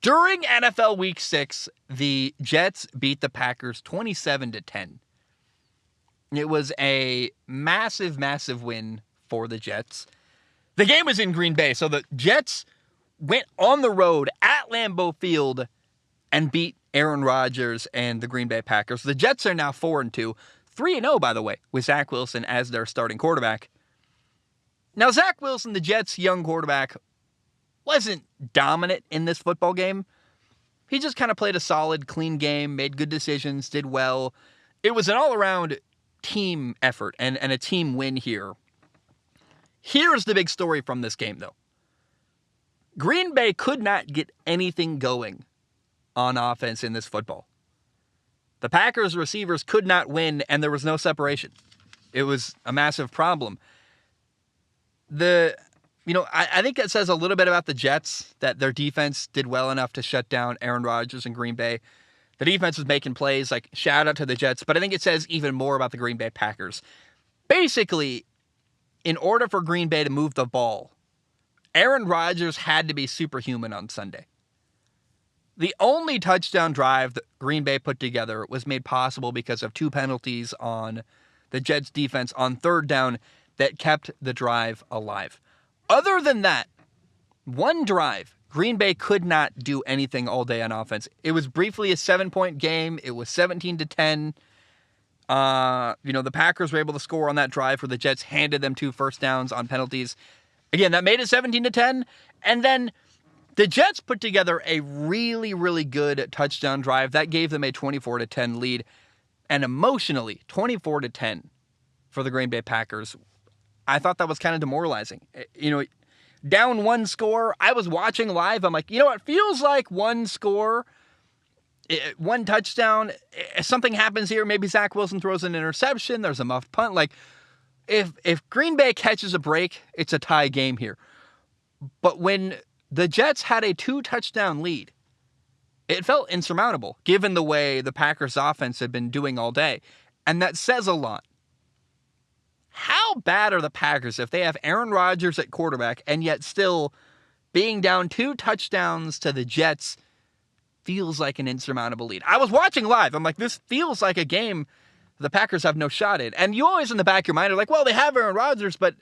During NFL Week 6, the Jets beat the Packers 27-10. It was a massive, massive win for the Jets. The game was in Green Bay, so the Jets went on the road at Lambeau Field and beat Aaron Rodgers and the Green Bay Packers. The Jets are now 4-2, 3-0, by the way, with Zach Wilson as their starting quarterback. Now, Zach Wilson, the Jets' young quarterback, wasn't dominant in this football game. He just kind of played a solid, clean game, made good decisions, did well. It was an all-around team effort and a team win here. Here's the big story from this game, though. Green Bay could not get anything going on offense in this football. The Packers receivers could not win, and there was no separation. It was a massive problem. I think it says a little bit about the Jets that their defense did well enough to shut down Aaron Rodgers and Green Bay. The defense was making plays, like shout out to the Jets, but I think it says even more about the Green Bay Packers. Basically, in order for Green Bay to move the ball, Aaron Rodgers had to be superhuman on Sunday. The only touchdown drive that Green Bay put together was made possible because of two penalties on the Jets defense on third down that kept the drive alive. Other than that, one drive, Green Bay could not do anything all day on offense. It was briefly a 7-point game. It was 17-10. The Packers were able to score on that drive where the Jets handed them 2 first downs on penalties. Again, that made it 17-10. And then the Jets put together a really, really good touchdown drive. That gave them a 24-10 lead. And emotionally, 24-10 for the Green Bay Packers. I thought that was kind of demoralizing. Down one score. I was watching live. I'm like, it feels like one score, one touchdown. If something happens here, maybe Zach Wilson throws an interception. There's a muffed punt. Like, if Green Bay catches a break, it's a tie game here. But when the Jets had a 2-touchdown lead, it felt insurmountable, given the way the Packers offense had been doing all day. And that says a lot. How bad are the Packers if they have Aaron Rodgers at quarterback and yet still being down 2 touchdowns to the Jets feels like an insurmountable lead? I was watching live. I'm like, this feels like a game the Packers have no shot in. And you always in the back of your mind are like, well, they have Aaron Rodgers, but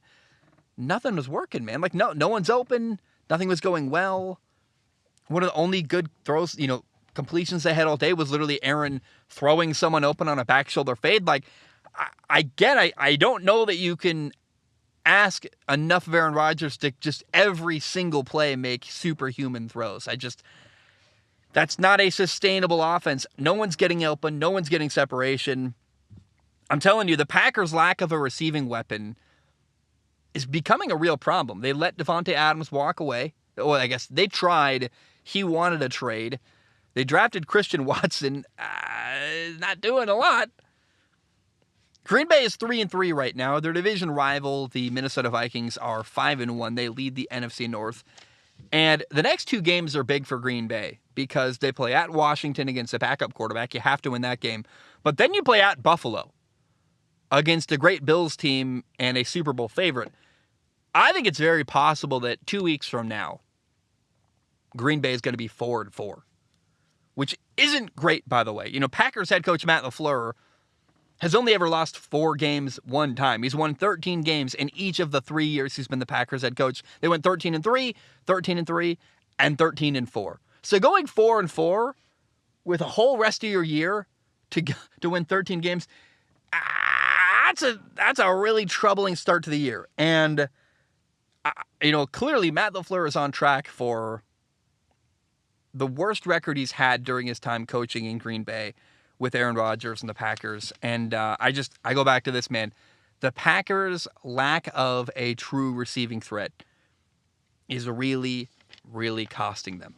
nothing was working, man. Like, no one's open. Nothing was going well. One of the only good throws, completions they had all day was literally Aaron throwing someone open on a back shoulder fade. Like, I don't know that you can ask enough of Aaron Rodgers to just every single play make superhuman throws. That's not a sustainable offense. No one's getting open. No one's getting separation. I'm telling you, the Packers' lack of a receiving weapon is becoming a real problem. They let Davante Adams walk away. Well, I guess they tried. He wanted a trade. They drafted Christian Watson. Not doing a lot. Green Bay is 3-3 right now. Their division rival, the Minnesota Vikings, are 5-1. They lead the NFC North. And the next 2 games are big for Green Bay because they play at Washington against a backup quarterback. You have to win that game. But then you play at Buffalo against a great Bills team and a Super Bowl favorite. I think it's very possible that 2 weeks from now, Green Bay is going to be 4-4, which isn't great, by the way. Packers head coach Matt LaFleur has only ever lost 4 games one time. He's won 13 games in each of the 3 years he's been the Packers head coach. They went 13-3, 13-3, and 13-4. So going 4-4 with a whole rest of your year to win 13 games, that's a really troubling start to the year. And clearly Matt LaFleur is on track for the worst record he's had during his time coaching in Green Bay with Aaron Rodgers and the Packers. And I go back to this, man. The Packers' lack of a true receiving threat is really, really costing them.